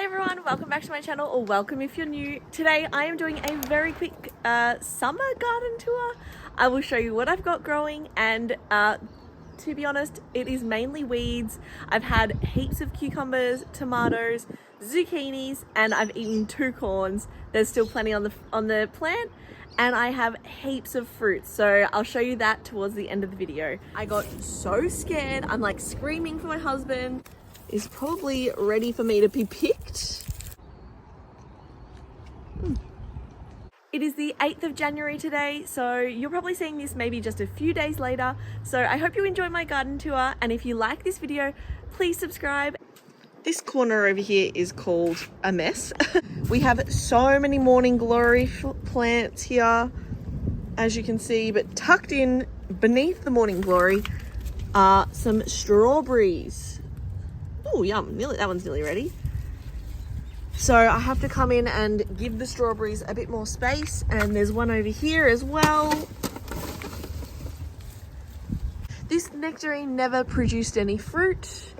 Hi everyone, welcome back to my channel, or welcome if you're new. Today I am doing a very quick summer garden tour. I will show you what I've got growing, and to be honest, it is mainly weeds. I've had heaps of cucumbers, tomatoes, zucchinis, and I've eaten 2 corns. There's still plenty on the plant, and I have heaps of fruits, so I'll show you that towards the end of the video. I got so scared. I'm like screaming for my husband. Is probably ready for me to be picked. It is the 8th of January today, so you're probably seeing this maybe just a few days later. So I hope you enjoy my garden tour, and if you like this video, please subscribe. This corner over here is called a mess. We have so many morning glory plants here, as you can see, but tucked in beneath the morning glory are some strawberries. Oh, yum, that one's nearly ready. So I have to come in and give the strawberries a bit more space, and there's one over here as well. This nectarine never produced any fruit,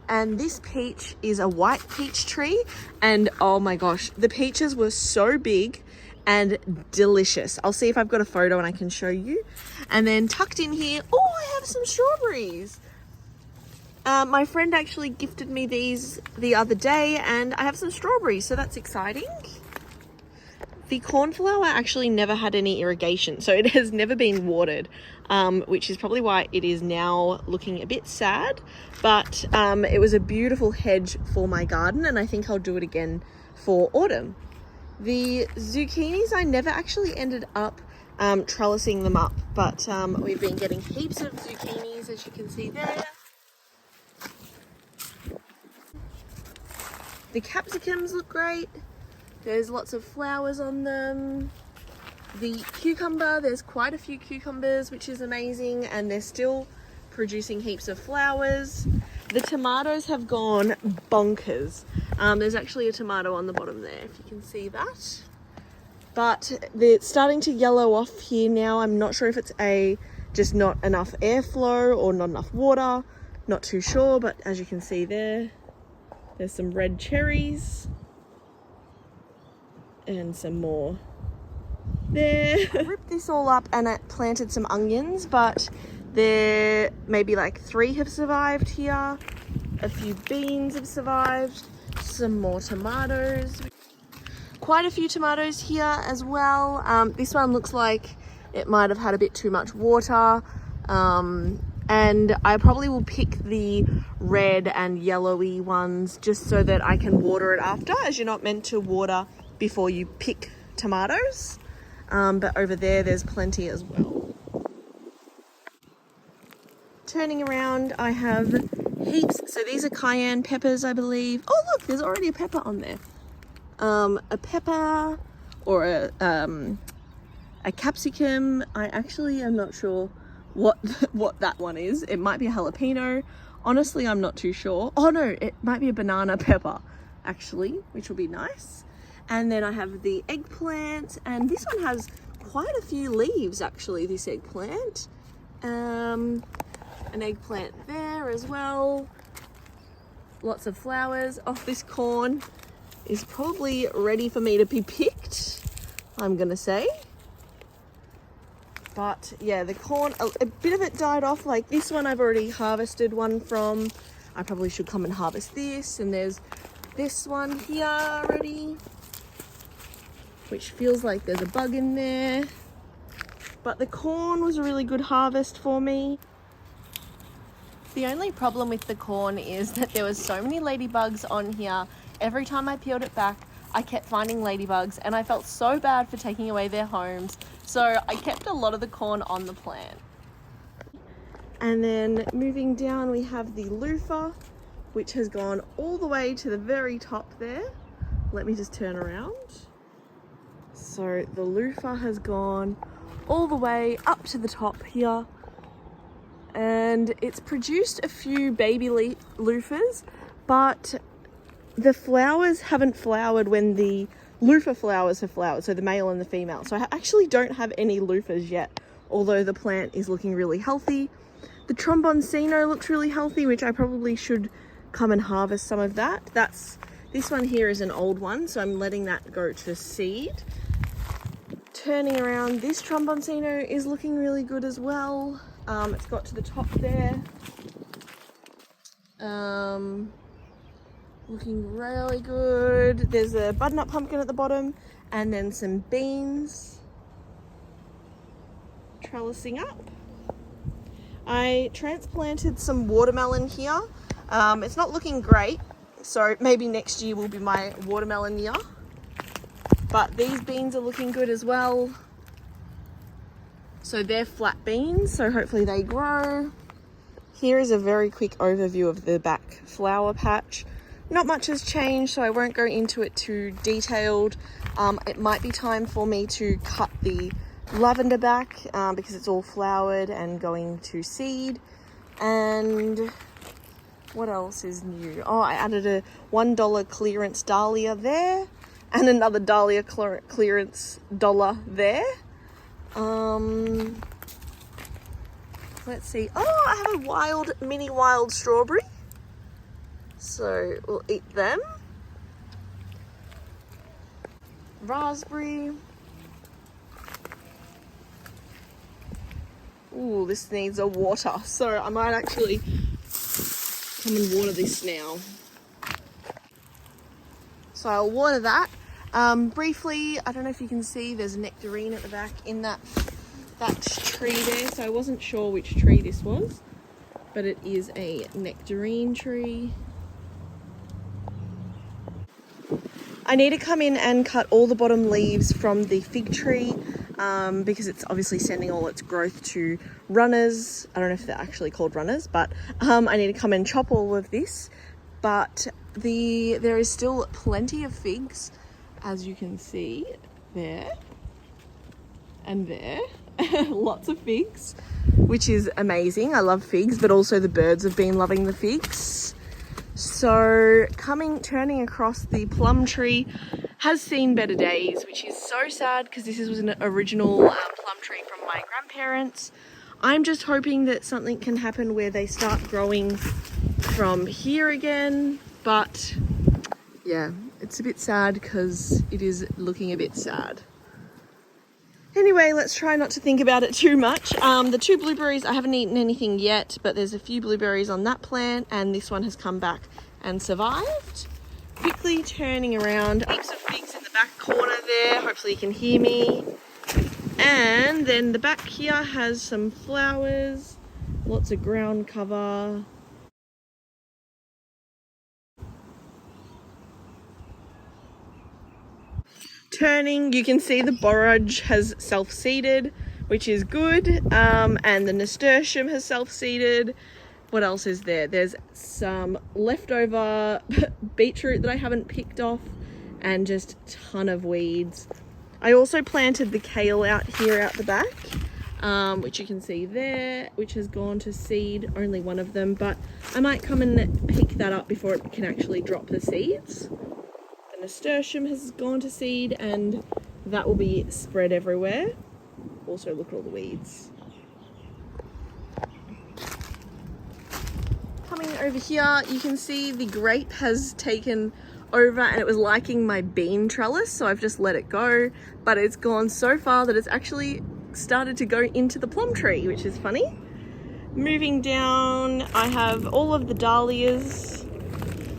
and this peach is a white peach tree, and oh my gosh, the peaches were so big and delicious. I'll see if I've got a photo and I can show you. And then tucked in here, oh, I have some strawberries. My friend actually gifted me these the other day, and I have some strawberries, so that's exciting. The cornflower actually never had any irrigation, so it has never been watered, which is probably why it is now looking a bit sad, but it was a beautiful hedge for my garden, and I think I'll do it again for autumn. The zucchinis, I never actually ended up trellising them up, but we've been getting heaps of zucchinis, as you can see there. The capsicums look great. There's lots of flowers on them. The cucumber, there's quite a few cucumbers, which is amazing, and they're still producing heaps of flowers. The tomatoes have gone bonkers. There's actually a tomato on the bottom there, if you can see that. But they're starting to yellow off here now. I'm not sure if it's just not enough airflow or not enough water. Not too sure, but as you can see there, there's some red cherries and some more there. I ripped this all up and I planted some onions, but there maybe like 3 have survived here. A few beans have survived. Some more tomatoes. Quite a few tomatoes here as well. This one looks like it might have had a bit too much water. And I probably will pick the red and yellowy ones just so that I can water it after, as you're not meant to water before you pick tomatoes. But over there's plenty as well. Turning around, I have heaps. So these are cayenne peppers, I believe. Oh look, there's already a pepper on there. A pepper or a capsicum. I actually am not sure what that one is. It might be a jalapeno. Honestly, I'm not too sure. Oh no, it might be a banana pepper actually, which will be nice. And then I have the eggplant, and this one has quite a few leaves actually, this eggplant. An eggplant there as well. Lots of flowers. Oh, this corn is probably ready for me to be picked, I'm gonna say. But yeah, the corn, a bit of it died off. Like this one I've already harvested one from. I probably should come and harvest this. And there's this one here already, which feels like there's a bug in there. But the corn was a really good harvest for me. The only problem with the corn is that there was so many ladybugs on here. Every time I peeled it back, I kept finding ladybugs, and I felt so bad for taking away their homes. So I kept a lot of the corn on the plant. And then moving down, we have the loofah, which has gone all the way to the very top there. Let me just turn around. So the loofah has gone all the way up to the top here. And it's produced a few baby loofahs, but the flowers haven't flowered when the loofah flowers have flowered, so the male and the female. So I actually don't have any loofahs yet, although the plant is looking really healthy. The tromboncino looks really healthy, which I probably should come and harvest some of that. That's This one here is an old one, so I'm letting that go to seed. Turning around, this tromboncino is looking really good as well. It's got to the top there. Looking really good. There's a butternut pumpkin at the bottom and then some beans trellising up. I transplanted some watermelon here. It's not looking great, so maybe next year will be my watermelon year. But these beans are looking good as well. So they're flat beans, so hopefully they grow. Here is a very quick overview of the back flower patch. Not much has changed, so I won't go into it too detailed. It might be time for me to cut the lavender back because it's all flowered and going to seed. And what else is new? Oh, I added a $1 clearance dahlia there and another dahlia clearance dollar there. Let's see. Oh, I have a mini wild strawberry. So we'll eat them. Raspberry. Ooh, this needs a water. So I might actually come and water this now. So I'll water that. Briefly, I don't know if you can see, there's a nectarine at the back in that tree there. So I wasn't sure which tree this was, but it is a nectarine tree. I need to come in and cut all the bottom leaves from the fig tree because it's obviously sending all its growth to runners. I don't know if they're actually called runners, but I need to come and chop all of this. But there is still plenty of figs, as you can see there and there. Lots of figs, which is amazing. I love figs, but also the birds have been loving the figs. So turning across, the plum tree has seen better days, which is so sad because this was an original plum tree from my grandparents. I'm just hoping that something can happen where they start growing from here again, but yeah, it's a bit sad because it is looking a bit sad. Anyway, let's try not to think about it too much. The 2 blueberries, I haven't eaten anything yet, but there's a few blueberries on that plant, and this one has come back and survived. Quickly turning around, heaps of figs in the back corner there, hopefully you can hear me. And then the back here has some flowers, lots of ground cover. Turning, you can see the borage has self-seeded, which is good, and the nasturtium has self-seeded. What else is there? There's some leftover beetroot that I haven't picked off, and just a ton of weeds. I also planted the kale out the back, which you can see there, which has gone to seed, only one of them, but I might come and pick that up before it can actually drop the seeds. Nasturtium has gone to seed and that will be spread everywhere. Also, look at all the weeds. Coming over here, you can see the grape has taken over and it was liking my bean trellis, so I've just let it go, but it's gone so far that it's actually started to go into the plum tree, which is funny. Moving down, I have all of the dahlias.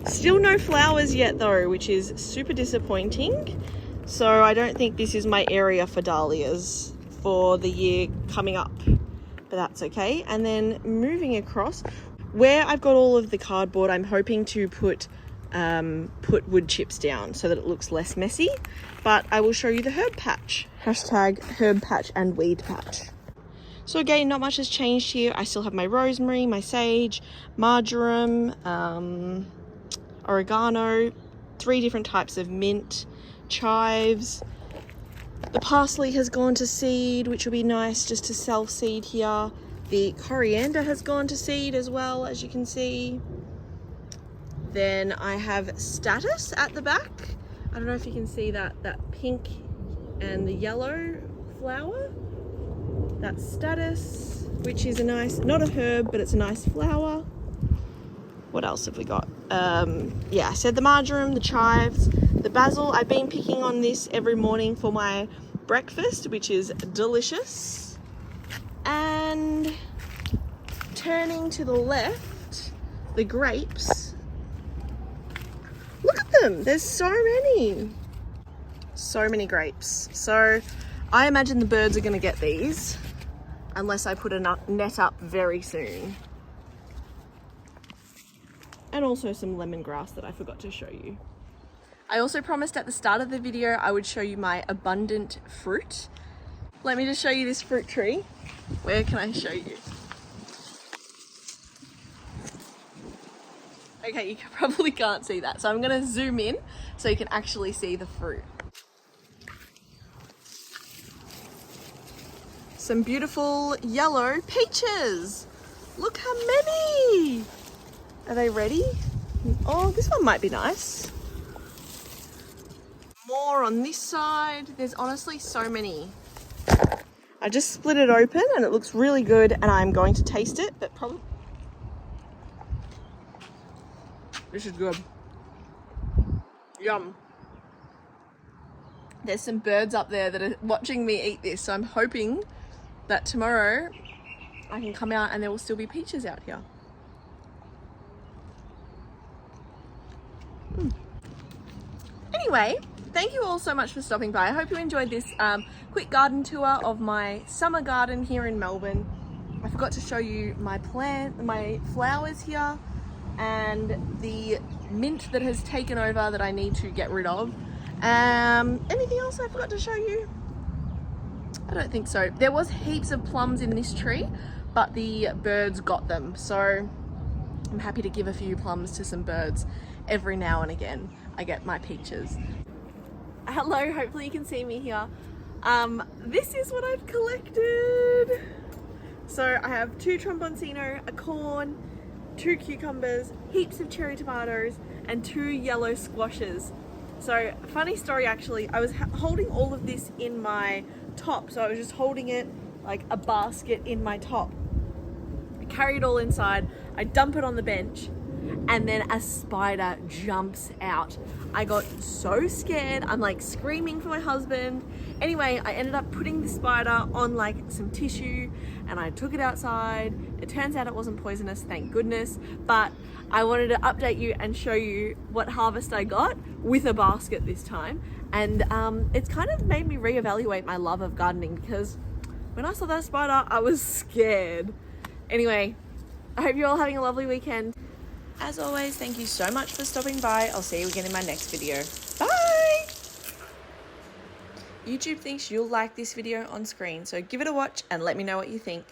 Still no flowers yet though, which is super disappointing. So I don't think this is my area for dahlias for the year coming up, but that's okay. And then moving across, where I've got all of the cardboard, I'm hoping to put wood chips down so that it looks less messy, but I will show you the herb patch. Hashtag herb patch and weed patch. So again, not much has changed here. I still have my rosemary, my sage, marjoram, oregano, 3 different types of mint, chives. The parsley has gone to seed, which will be nice just to self-seed here. The coriander has gone to seed as well, as you can see. Then I have statice at the back. I don't know if you can see that pink and the yellow flower. That's statice, which is a nice, not a herb, but it's a nice flower. What else have we got? Yeah, I said the marjoram, the chives, the basil. I've been picking on this every morning for my breakfast, which is delicious. And turning to the left, the grapes. Look at them, there's so many. So many grapes. So I imagine the birds are going to get these unless I put a net up very soon. And also some lemongrass that I forgot to show you. I also promised at the start of the video I would show you my abundant fruit. Let me just show you this fruit tree. Where can I show you? Okay, you probably can't see that, so I'm going to zoom in so you can actually see the fruit. Some beautiful yellow peaches. Look how many! Are they ready? Oh, this one might be nice. More on this side. There's honestly so many. I just split it open and it looks really good and I'm going to taste it, but probably... This is good. Yum. There's some birds up there that are watching me eat this, so I'm hoping that tomorrow I can come out and there will still be peaches out here. Anyway, thank you all so much for stopping by. I hope you enjoyed this quick garden tour of my summer garden here in Melbourne. I forgot to show you my flowers here and the mint that has taken over that I need to get rid of. Anything else I forgot to show you? I don't think so. There was heaps of plums in this tree, but the birds got them. So I'm happy to give a few plums to some birds every now and again. I get my peaches. Hello, hopefully you can see me here. This is what I've collected. So I have 2 tromboncino, a corn, 2 cucumbers, heaps of cherry tomatoes, and 2 yellow squashes. So funny story actually, I was holding all of this in my top. So I was just holding it like a basket in my top. I carry it all inside, I dump it on the bench, and then a spider jumps out. I got so scared. I'm like screaming for my husband. Anyway, I ended up putting the spider on like some tissue and I took it outside. It turns out it wasn't poisonous, thank goodness. But I wanted to update you and show you what harvest I got with a basket this time. And it's kind of made me reevaluate my love of gardening because when I saw that spider, I was scared. Anyway, I hope you're all having a lovely weekend. As always, thank you so much for stopping by. I'll see you again in my next video. Bye! YouTube thinks you'll like this video on screen, so give it a watch and let me know what you think.